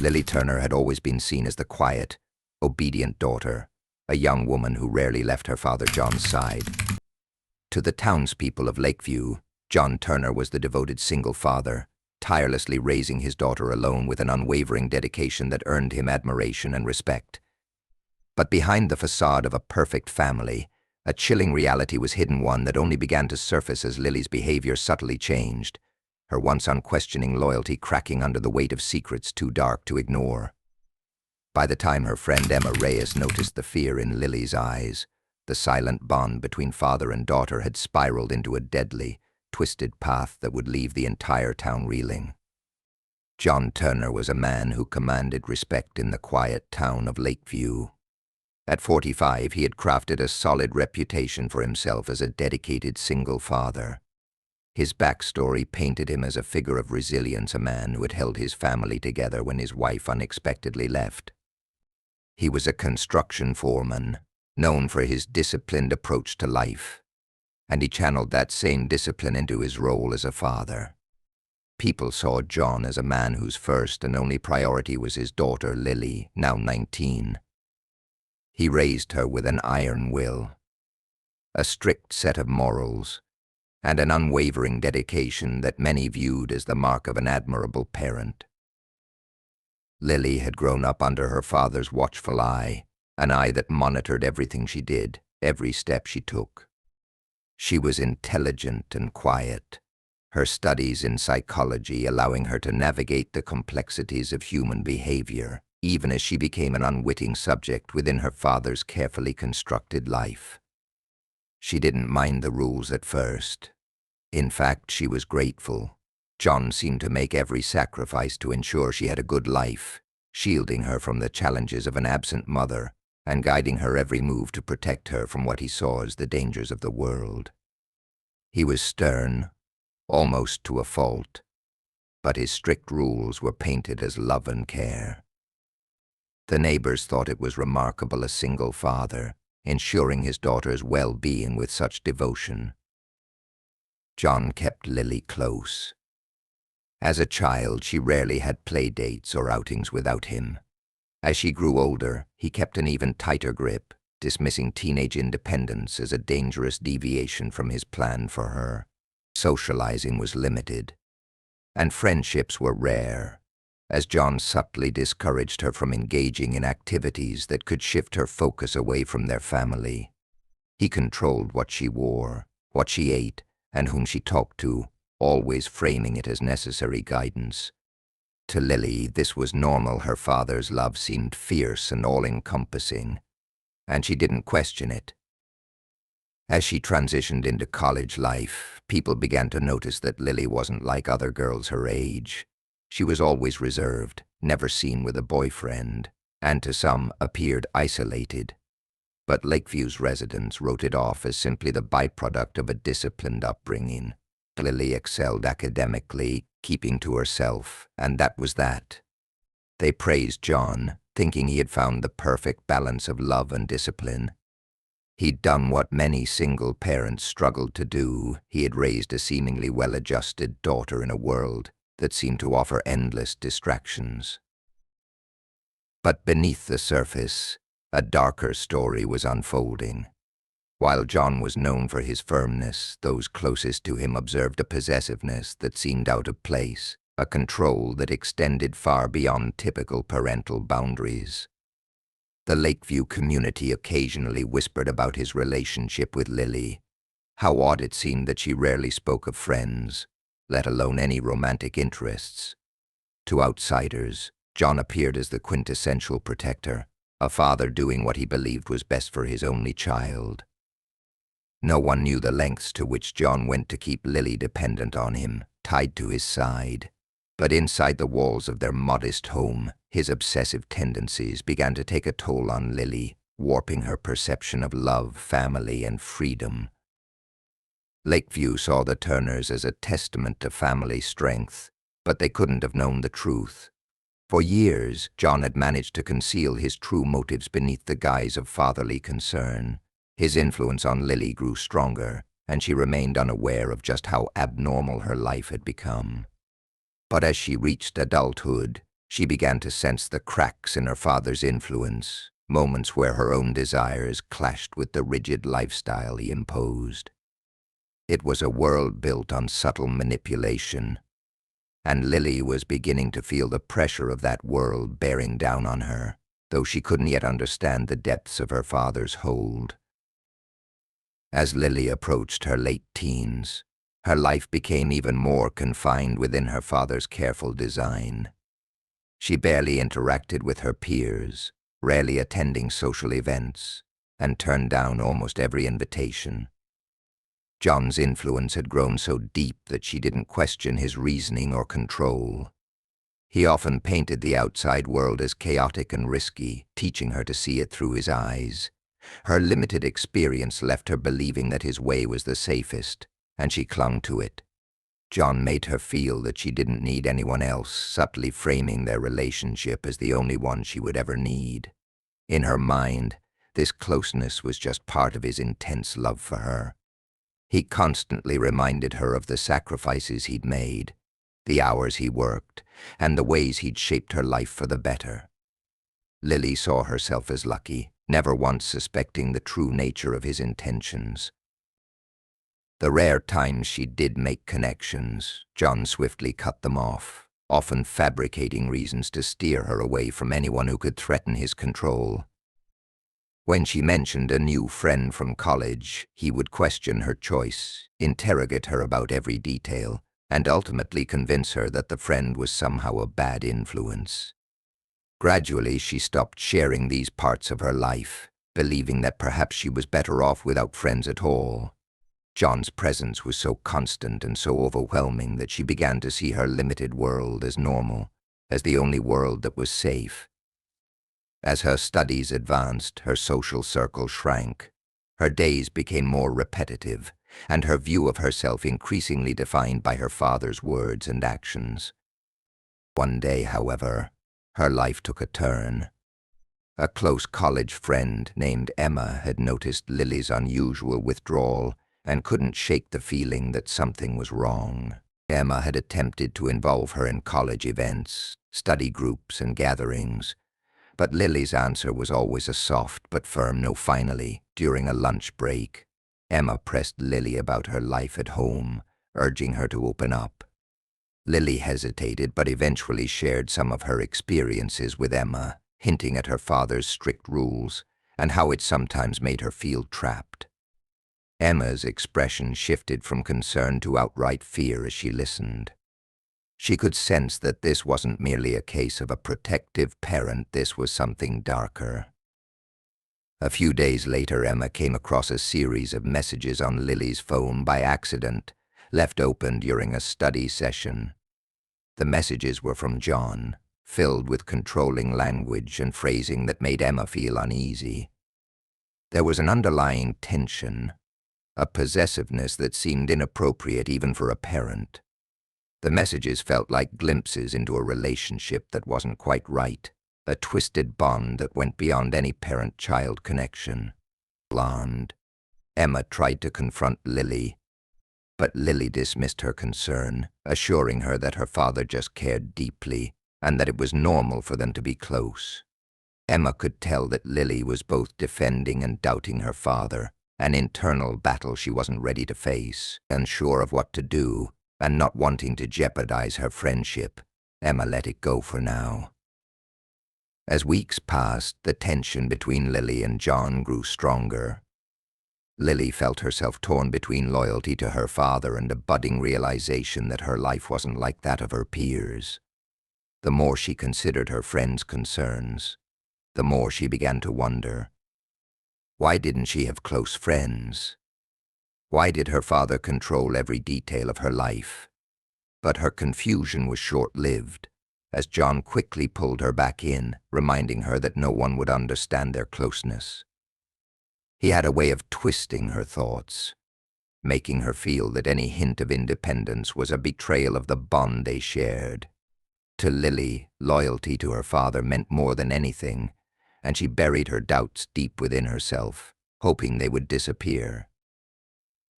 Lily Turner had always been seen as the quiet, obedient daughter, a young woman who rarely left her father John's side. To the townspeople of Lakeview, John Turner was the devoted single father, tirelessly raising his daughter alone with an unwavering dedication that earned him admiration and respect. But behind the facade of a perfect family, a chilling reality was hidden, one that only began to surface as Lily's behavior subtly changed, her once unquestioning loyalty cracking under the weight of secrets too dark to ignore. By the time her friend Emma Reyes noticed the fear in Lily's eyes, the silent bond between father and daughter had spiraled into a deadly, twisted path that would leave the entire town reeling. John Turner was a man who commanded respect in the quiet town of Lakeview. At 45, he had crafted a solid reputation for himself as a dedicated single father. His backstory painted him as a figure of resilience, a man who had held his family together when his wife unexpectedly left. He was a construction foreman, known for his disciplined approach to life, and he channeled that same discipline into his role as a father. People saw John as a man whose first and only priority was his daughter Lily, now 19. He raised her with an iron will, a strict set of morals, and an unwavering dedication that many viewed as the mark of an admirable parent. Lily had grown up under her father's watchful eye, an eye that monitored everything she did, every step she took. She was intelligent and quiet, her studies in psychology allowing her to navigate the complexities of human behavior, even as she became an unwitting subject within her father's carefully constructed life. She didn't mind the rules at first. In fact, she was grateful. John seemed to make every sacrifice to ensure she had a good life, shielding her from the challenges of an absent mother and guiding her every move to protect her from what he saw as the dangers of the world. He was stern, almost to a fault, but his strict rules were painted as love and care. The neighbors thought it was remarkable a single father, ensuring his daughter's well-being with such devotion. John kept Lily close. As a child, she rarely had play dates or outings without him. As she grew older, he kept an even tighter grip, dismissing teenage independence as a dangerous deviation from his plan for her. Socializing was limited, and friendships were rare, as John subtly discouraged her from engaging in activities that could shift her focus away from their family. He controlled what she wore, what she ate, and whom she talked to, always framing it as necessary guidance. To Lily, this was normal. Her father's love seemed fierce and all-encompassing, and she didn't question it. As she transitioned into college life, people began to notice that Lily wasn't like other girls her age. She was always reserved, never seen with a boyfriend, and to some appeared isolated. But Lakeview's residents wrote it off as simply the byproduct of a disciplined upbringing. Lily excelled academically, keeping to herself, and that was that. They praised John, thinking he had found the perfect balance of love and discipline. He'd done what many single parents struggled to do. He had raised a seemingly well-adjusted daughter in a world that seemed to offer endless distractions. But beneath the surface, a darker story was unfolding. While John was known for his firmness, those closest to him observed a possessiveness that seemed out of place, a control that extended far beyond typical parental boundaries. The Lakeview community occasionally whispered about his relationship with Lily. How odd it seemed that she rarely spoke of friends, let alone any romantic interests. To outsiders, John appeared as the quintessential protector, a father doing what he believed was best for his only child. No one knew the lengths to which John went to keep Lily dependent on him, tied to his side. But inside the walls of their modest home, his obsessive tendencies began to take a toll on Lily, warping her perception of love, family, and freedom. Lakeview saw the Turners as a testament to family strength, but they couldn't have known the truth. For years, John had managed to conceal his true motives beneath the guise of fatherly concern. His influence on Lily grew stronger, and she remained unaware of just how abnormal her life had become. But as she reached adulthood, She began to sense the cracks in her father's influence, moments where her own desires clashed with the rigid lifestyle he imposed. It was a world built on subtle manipulation, and Lily was beginning to feel the pressure of that world bearing down on her, though she couldn't yet understand the depths of her father's hold. As Lily approached her late teens, her life became even more confined within her father's careful design. She barely interacted with her peers, rarely attending social events, and turned down almost every invitation. John's influence had grown so deep that she didn't question his reasoning or control. He often painted the outside world as chaotic and risky, teaching her to see it through his eyes. Her limited experience left her believing that his way was the safest, and she clung to it. John made her feel that she didn't need anyone else, subtly framing their relationship as the only one she would ever need. In her mind, this closeness was just part of his intense love for her. He constantly reminded her of the sacrifices he'd made, the hours he worked, and the ways he'd shaped her life for the better. Lily saw herself as lucky, never once suspecting the true nature of his intentions. The rare times she did make connections, John swiftly cut them off, often fabricating reasons to steer her away from anyone who could threaten his control. When she mentioned a new friend from college, he would question her choice, interrogate her about every detail, and ultimately convince her that the friend was somehow a bad influence. Gradually, she stopped sharing these parts of her life, believing that perhaps she was better off without friends at all. John's presence was so constant and so overwhelming that she began to see her limited world as normal, as the only world that was safe. As her studies advanced, her social circle shrank. Her days became more repetitive, and her view of herself increasingly defined by her father's words and actions. One day, however, her life took a turn. A close college friend named Emma had noticed Lily's unusual withdrawal and couldn't shake the feeling that something was wrong. Emma had attempted to involve her in college events, study groups, and gatherings, but Lily's answer was always a soft but firm no. Finally, during a lunch break, Emma pressed Lily about her life at home, urging her to open up. Lily hesitated but eventually shared some of her experiences with Emma, hinting at her father's strict rules and how it sometimes made her feel trapped. Emma's expression shifted from concern to outright fear as she listened. She could sense that this wasn't merely a case of a protective parent, this was something darker. A few days later, Emma came across a series of messages on Lily's phone by accident, left open during a study session. The messages were from John, filled with controlling language and phrasing that made Emma feel uneasy. There was an underlying tension, a possessiveness that seemed inappropriate even for a parent. The messages felt like glimpses into a relationship that wasn't quite right, a twisted bond that went beyond any parent-child connection. Alarmed, Emma tried to confront Lily, but Lily dismissed her concern, assuring her that her father just cared deeply and that it was normal for them to be close. Emma could tell that Lily was both defending and doubting her father, an internal battle she wasn't ready to face. Unsure of what to do, and not wanting to jeopardize her friendship, Emma let it go for now. As weeks passed, the tension between Lily and John grew stronger. Lily felt herself torn between loyalty to her father and a budding realization that her life wasn't like that of her peers. The more she considered her friend's concerns, the more she began to wonder. Why didn't she have close friends? Why did her father control every detail of her life? But her confusion was short-lived, as John quickly pulled her back in, reminding her that no one would understand their closeness. He had a way of twisting her thoughts, making her feel that any hint of independence was a betrayal of the bond they shared. To Lily, loyalty to her father meant more than anything, and she buried her doubts deep within herself, hoping they would disappear.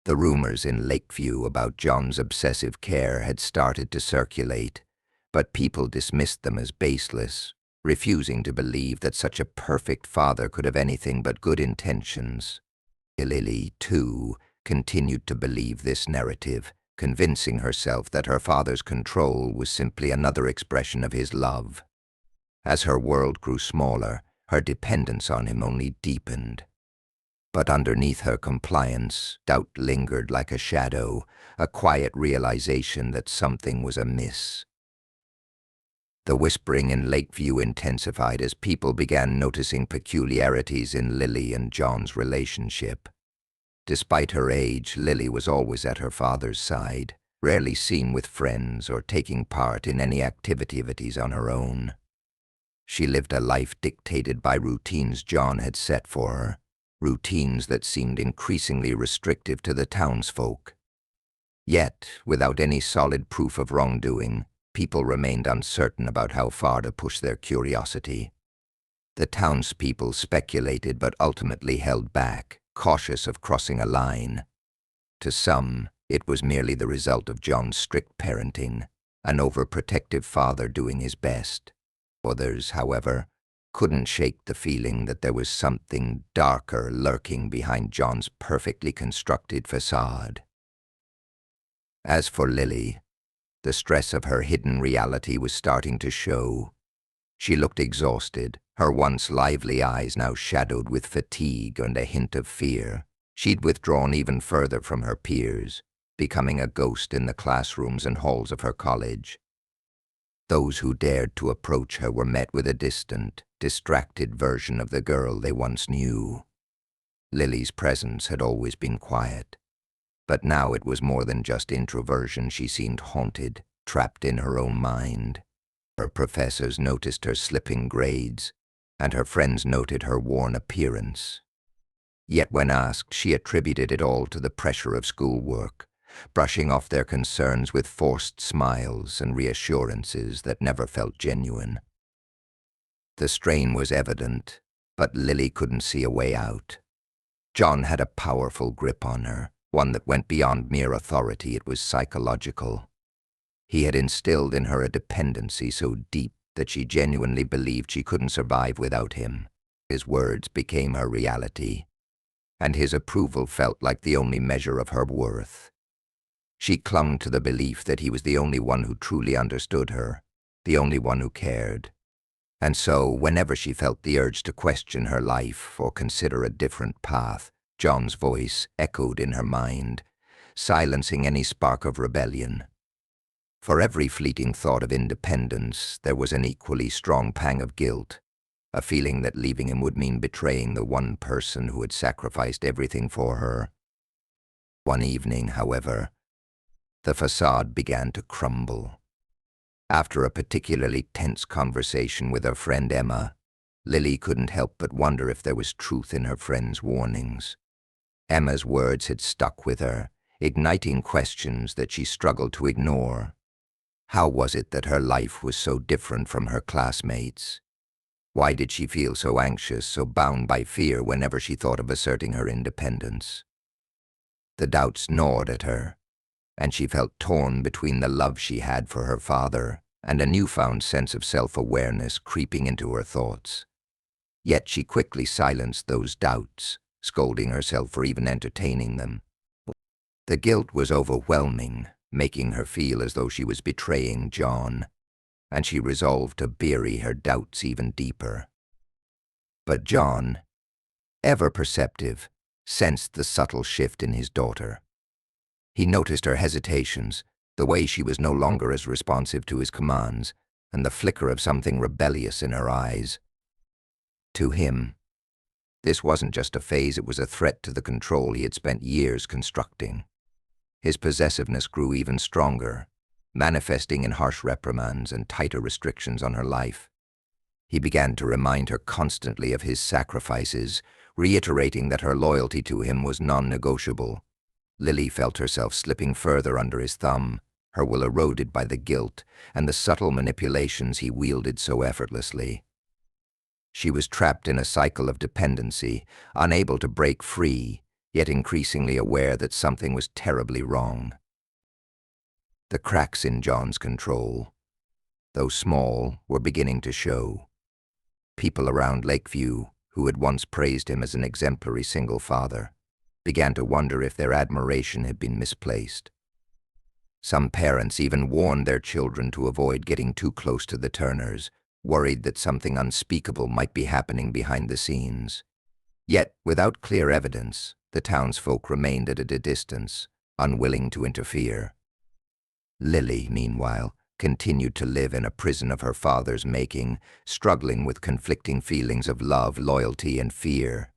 The rumors in Lakeview about John's obsessive care had started to circulate, but people dismissed them as baseless, refusing to believe that such a perfect father could have anything but good intentions. Lily, too, continued to believe this narrative, convincing herself that her father's control was simply another expression of his love. As her world grew smaller, her dependence on him only deepened. But underneath her compliance, doubt lingered like a shadow, a quiet realization that something was amiss. The whispering in Lakeview intensified as people began noticing peculiarities in Lily and John's relationship. Despite her age, Lily was always at her father's side, rarely seen with friends or taking part in any activities on her own. She lived a life dictated by routines John had set for her, routines that seemed increasingly restrictive to the townsfolk. Yet, without any solid proof of wrongdoing, people remained uncertain about how far to push their curiosity. The townspeople speculated but ultimately held back, cautious of crossing a line. To some, it was merely the result of John's strict parenting, an overprotective father doing his best. Others, however, couldn't shake the feeling that there was something darker lurking behind John's perfectly constructed facade. As for Lily, the stress of her hidden reality was starting to show. She looked exhausted, her once lively eyes now shadowed with fatigue and a hint of fear. She'd withdrawn even further from her peers, becoming a ghost in the classrooms and halls of her college. Those who dared to approach her were met with a distant, distracted version of the girl they once knew. Lily's presence had always been quiet, but now it was more than just introversion. She seemed haunted, trapped in her own mind. Her professors noticed her slipping grades, and her friends noted her worn appearance. Yet when asked, she attributed it all to the pressure of schoolwork, brushing off their concerns with forced smiles and reassurances that never felt genuine. The strain was evident, but Lily couldn't see a way out. John had a powerful grip on her, one that went beyond mere authority. It was psychological. He had instilled in her a dependency so deep that she genuinely believed she couldn't survive without him. His words became her reality, and his approval felt like the only measure of her worth. She clung to the belief that he was the only one who truly understood her, the only one who cared. And so, whenever she felt the urge to question her life or consider a different path, John's voice echoed in her mind, silencing any spark of rebellion. For every fleeting thought of independence, there was an equally strong pang of guilt, a feeling that leaving him would mean betraying the one person who had sacrificed everything for her. One evening, however, the facade began to crumble. After a particularly tense conversation with her friend Emma, Lily couldn't help but wonder if there was truth in her friend's warnings. Emma's words had stuck with her, igniting questions that she struggled to ignore. How was it that her life was so different from her classmates? Why did she feel so anxious, so bound by fear whenever she thought of asserting her independence? The doubts gnawed at her, and she felt torn between the love she had for her father and a newfound sense of self-awareness creeping into her thoughts. Yet she quickly silenced those doubts, scolding herself for even entertaining them. The guilt was overwhelming, making her feel as though she was betraying John, and she resolved to bury her doubts even deeper. But John, ever perceptive, sensed the subtle shift in his daughter. He noticed her hesitations, the way she was no longer as responsive to his commands, and the flicker of something rebellious in her eyes. To him, this wasn't just a phase, it was a threat to the control he had spent years constructing. His possessiveness grew even stronger, manifesting in harsh reprimands and tighter restrictions on her life. He began to remind her constantly of his sacrifices, reiterating that her loyalty to him was non-negotiable. Lily felt herself slipping further under his thumb, her will eroded by the guilt and the subtle manipulations he wielded so effortlessly. She was trapped in a cycle of dependency, unable to break free, yet increasingly aware that something was terribly wrong. The cracks in John's control, though small, were beginning to show. People around Lakeview, who had once praised him as an exemplary single father, began to wonder if their admiration had been misplaced. Some parents even warned their children to avoid getting too close to the Turners, worried that something unspeakable might be happening behind the scenes. Yet, without clear evidence, the townsfolk remained at a distance, unwilling to interfere. Lily, meanwhile, continued to live in a prison of her father's making, struggling with conflicting feelings of love, loyalty, and fear.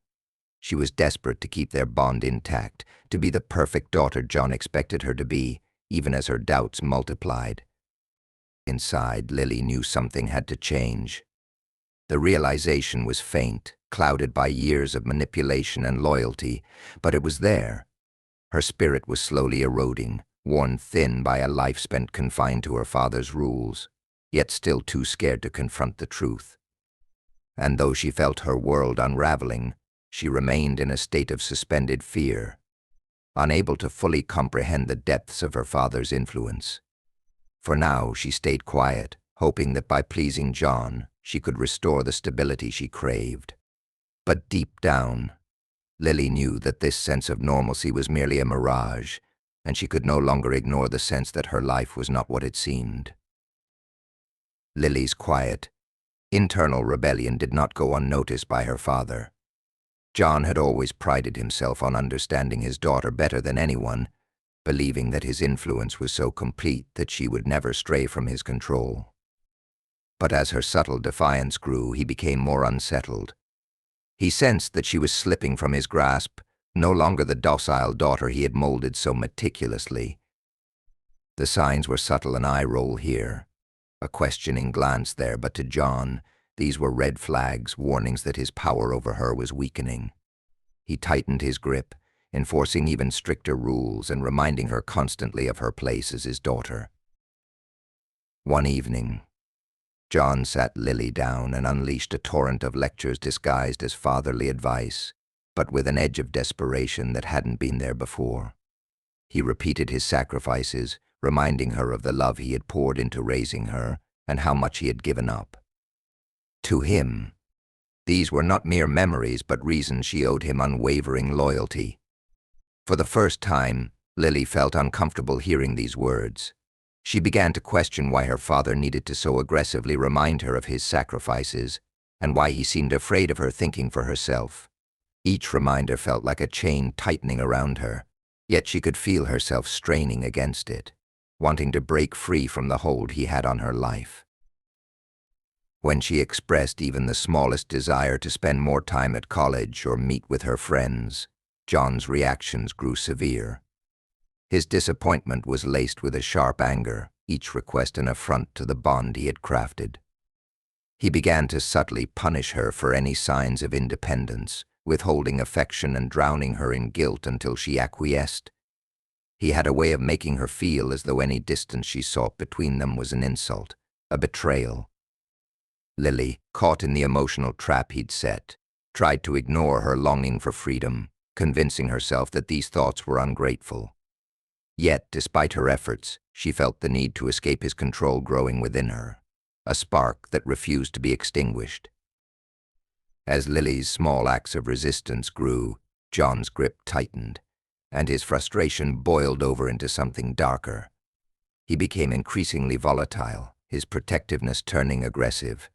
She was desperate to keep their bond intact, to be the perfect daughter John expected her to be, even as her doubts multiplied. Inside, Lily knew something had to change. The realization was faint, clouded by years of manipulation and loyalty, but it was there. Her spirit was slowly eroding, worn thin by a life spent confined to her father's rules, yet still too scared to confront the truth. And though she felt her world unraveling, she remained in a state of suspended fear, unable to fully comprehend the depths of her father's influence. For now, she stayed quiet, hoping that by pleasing John, she could restore the stability she craved. But deep down, Lily knew that this sense of normalcy was merely a mirage, and she could no longer ignore the sense that her life was not what it seemed. Lily's quiet, internal rebellion did not go unnoticed by her father. John had always prided himself on understanding his daughter better than anyone, believing that his influence was so complete that she would never stray from his control. But as her subtle defiance grew, he became more unsettled. He sensed that she was slipping from his grasp, no longer the docile daughter he had molded so meticulously. The signs were subtle, an eye roll here, a questioning glance there, but to John, these were red flags, warnings that his power over her was weakening. He tightened his grip, enforcing even stricter rules and reminding her constantly of her place as his daughter. One evening, John sat Lily down and unleashed a torrent of lectures disguised as fatherly advice, but with an edge of desperation that hadn't been there before. He repeated his sacrifices, reminding her of the love he had poured into raising her and how much he had given up. To him, these were not mere memories but reasons she owed him unwavering loyalty. For the first time, Lily felt uncomfortable hearing these words. She began to question why her father needed to so aggressively remind her of his sacrifices, and why he seemed afraid of her thinking for herself. Each reminder felt like a chain tightening around her, yet she could feel herself straining against it, wanting to break free from the hold he had on her life. When she expressed even the smallest desire to spend more time at college or meet with her friends, John's reactions grew severe. His disappointment was laced with a sharp anger, each request an affront to the bond he had crafted. He began to subtly punish her for any signs of independence, withholding affection and drowning her in guilt until she acquiesced. He had a way of making her feel as though any distance she sought between them was an insult, a betrayal. Lily, caught in the emotional trap he'd set, tried to ignore her longing for freedom, convincing herself that these thoughts were ungrateful. Yet, despite her efforts, she felt the need to escape his control growing within her, a spark that refused to be extinguished. As Lily's small acts of resistance grew, John's grip tightened, and his frustration boiled over into something darker. He became increasingly volatile, his protectiveness turning aggressive.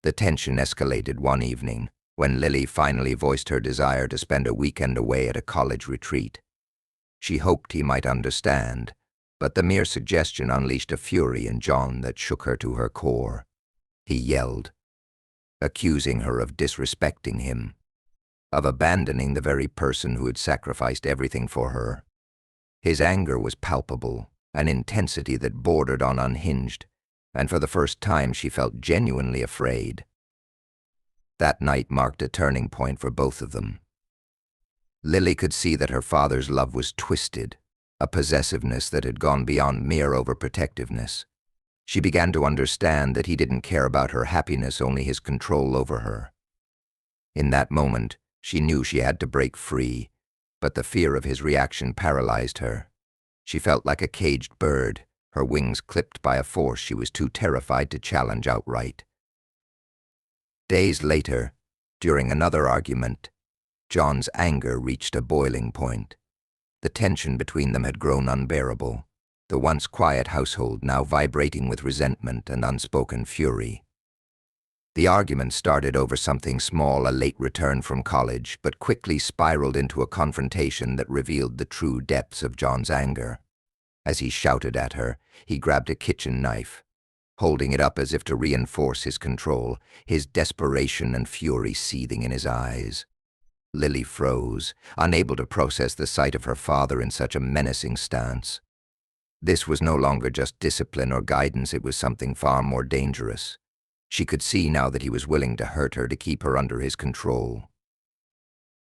The tension escalated one evening, when Lily finally voiced her desire to spend a weekend away at a college retreat. She hoped he might understand, but the mere suggestion unleashed a fury in John that shook her to her core. He yelled, accusing her of disrespecting him, of abandoning the very person who had sacrificed everything for her. His anger was palpable, an intensity that bordered on unhinged, and for the first time she felt genuinely afraid. That night marked a turning point for both of them. Lily could see that her father's love was twisted, a possessiveness that had gone beyond mere overprotectiveness. She began to understand that he didn't care about her happiness, only his control over her. In that moment, she knew she had to break free, but the fear of his reaction paralyzed her. She felt like a caged bird, her wings clipped by a force she was too terrified to challenge outright. Days later, during another argument, John's anger reached a boiling point. The tension between them had grown unbearable, the once quiet household now vibrating with resentment and unspoken fury. The argument started over something small, a late return from college, but quickly spiraled into a confrontation that revealed the true depths of John's anger. As he shouted at her, he grabbed a kitchen knife, holding it up as if to reinforce his control, his desperation and fury seething in his eyes. Lily froze, unable to process the sight of her father in such a menacing stance. This was no longer just discipline or guidance, it was something far more dangerous. She could see now that he was willing to hurt her to keep her under his control.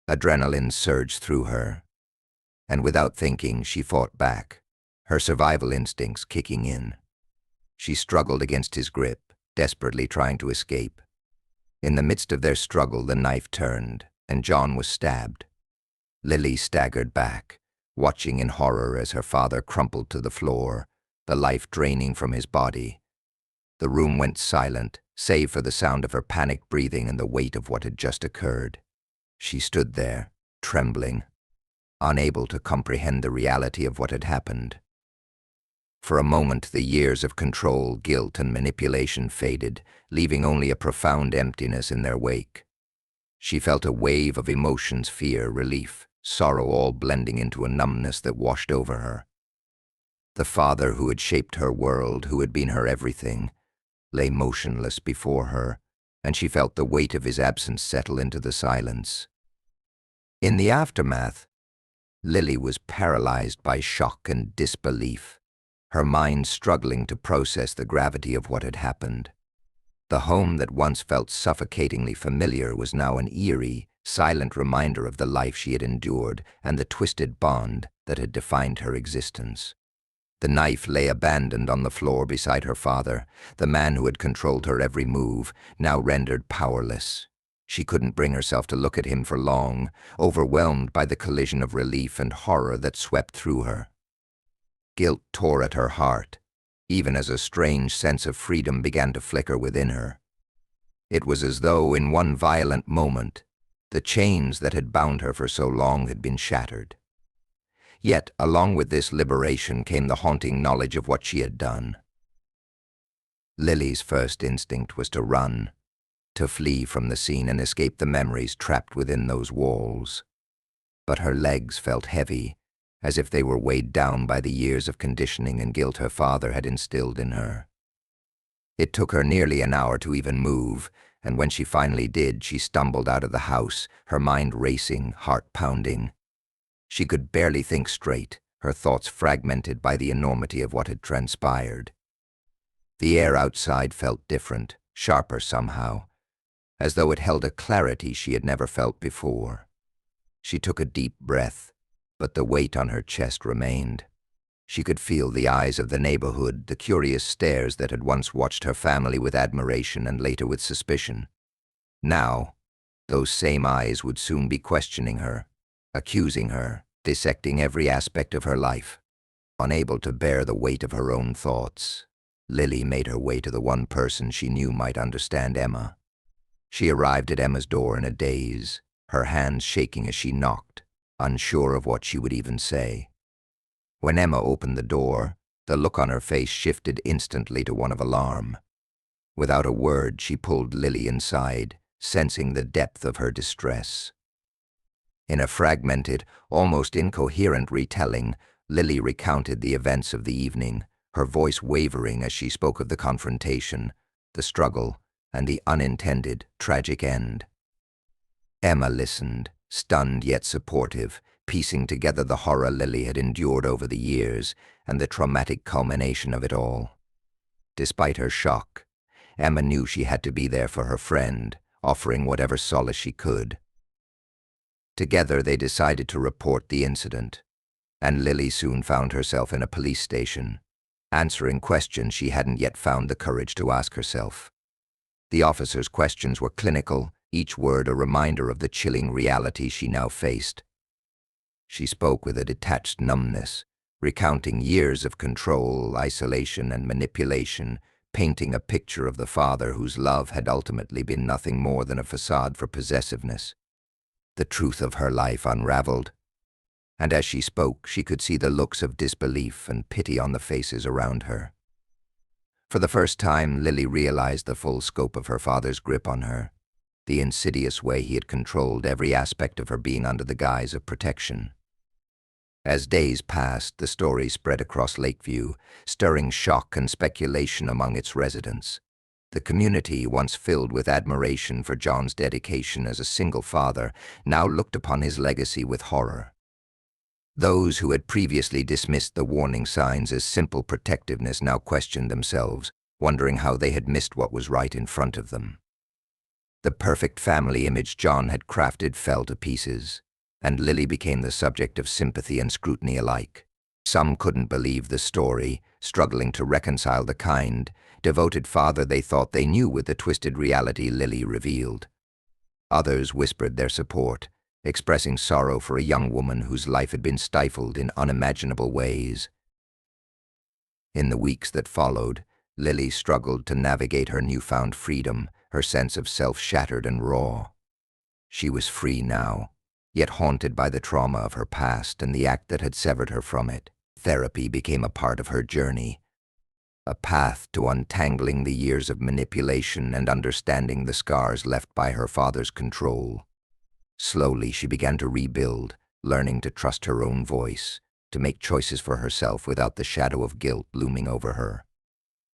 Adrenaline surged through her, and without thinking, she fought back, her survival instincts kicking in. She struggled against his grip, desperately trying to escape. In the midst of their struggle, the knife turned, and John was stabbed. Lily staggered back, watching in horror as her father crumpled to the floor, the life draining from his body. The room went silent, save for the sound of her panicked breathing and the weight of what had just occurred. She stood there, trembling, unable to comprehend the reality of what had happened. For a moment, the years of control, guilt, and manipulation faded, leaving only a profound emptiness in their wake. She felt a wave of emotions, fear, relief, sorrow, all blending into a numbness that washed over her. The father who had shaped her world, who had been her everything, lay motionless before her, and she felt the weight of his absence settle into the silence. In the aftermath, Lily was paralyzed by shock and disbelief, her mind struggling to process the gravity of what had happened. The home that once felt suffocatingly familiar was now an eerie, silent reminder of the life she had endured and the twisted bond that had defined her existence. The knife lay abandoned on the floor beside her father, the man who had controlled her every move, now rendered powerless. She couldn't bring herself to look at him for long, overwhelmed by the collision of relief and horror that swept through her. Guilt tore at her heart, even as a strange sense of freedom began to flicker within her. It was as though, in one violent moment, the chains that had bound her for so long had been shattered. Yet, along with this liberation came the haunting knowledge of what she had done. Lily's first instinct was to run, to flee from the scene and escape the memories trapped within those walls. But her legs felt heavy, as if they were weighed down by the years of conditioning and guilt her father had instilled in her. It took her nearly an hour to even move, and when she finally did, she stumbled out of the house, her mind racing, heart pounding. She could barely think straight, her thoughts fragmented by the enormity of what had transpired. The air outside felt different, sharper somehow, as though it held a clarity she had never felt before. She took a deep breath, but the weight on her chest remained. She could feel the eyes of the neighborhood, the curious stares that had once watched her family with admiration and later with suspicion. Now, those same eyes would soon be questioning her, accusing her, dissecting every aspect of her life. Unable to bear the weight of her own thoughts, Lily made her way to the one person she knew might understand Emma. She arrived at Emma's door in a daze, her hands shaking as she knocked, unsure of what she would even say. When Emma opened the door, the look on her face shifted instantly to one of alarm. Without a word, she pulled Lily inside, sensing the depth of her distress. In a fragmented, almost incoherent retelling, Lily recounted the events of the evening, her voice wavering as she spoke of the confrontation, the struggle, and the unintended, tragic end. Emma listened, stunned yet supportive, piecing together the horror Lily had endured over the years and the traumatic culmination of it all. Despite her shock, Emma knew she had to be there for her friend, offering whatever solace she could. Together they decided to report the incident, and Lily soon found herself in a police station, answering questions she hadn't yet found the courage to ask herself. The officer's questions were clinical, each word a reminder of the chilling reality she now faced. She spoke with a detached numbness, recounting years of control, isolation, and manipulation, painting a picture of the father whose love had ultimately been nothing more than a facade for possessiveness. The truth of her life unraveled, and as she spoke, she could see the looks of disbelief and pity on the faces around her. For the first time, Lily realized the full scope of her father's grip on her, the insidious way he had controlled every aspect of her being under the guise of protection. As days passed, the story spread across Lakeview, stirring shock and speculation among its residents. The community, once filled with admiration for John's dedication as a single father, now looked upon his legacy with horror. Those who had previously dismissed the warning signs as simple protectiveness now questioned themselves, wondering how they had missed what was right in front of them. The perfect family image John had crafted fell to pieces, and Lily became the subject of sympathy and scrutiny alike. Some couldn't believe the story, struggling to reconcile the kind, devoted father they thought they knew with the twisted reality Lily revealed. Others whispered their support, expressing sorrow for a young woman whose life had been stifled in unimaginable ways. In the weeks that followed, Lily struggled to navigate her newfound freedom, her sense of self shattered and raw. She was free now, yet haunted by the trauma of her past and the act that had severed her from it. Therapy became a part of her journey, a path to untangling the years of manipulation and understanding the scars left by her father's control. Slowly, she began to rebuild, learning to trust her own voice, to make choices for herself without the shadow of guilt looming over her.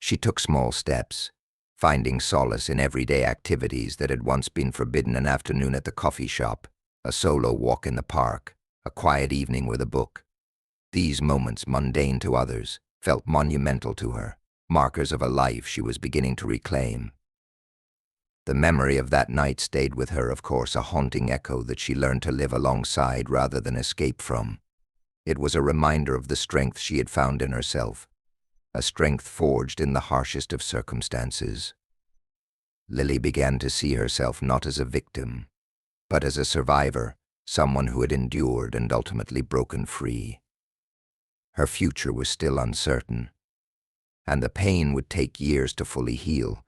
She took small steps, finding solace in everyday activities that had once been forbidden: an afternoon at the coffee shop, a solo walk in the park, a quiet evening with a book. These moments, mundane to others, felt monumental to her, markers of a life she was beginning to reclaim. The memory of that night stayed with her, of course, a haunting echo that she learned to live alongside rather than escape from. It was a reminder of the strength she had found in herself, a strength forged in the harshest of circumstances. Lily began to see herself not as a victim, but as a survivor, someone who had endured and ultimately broken free. Her future was still uncertain, and the pain would take years to fully heal,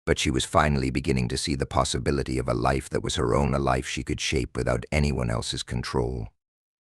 but she was finally beginning to see the possibility of a life that was her own, a life she could shape without anyone else's control.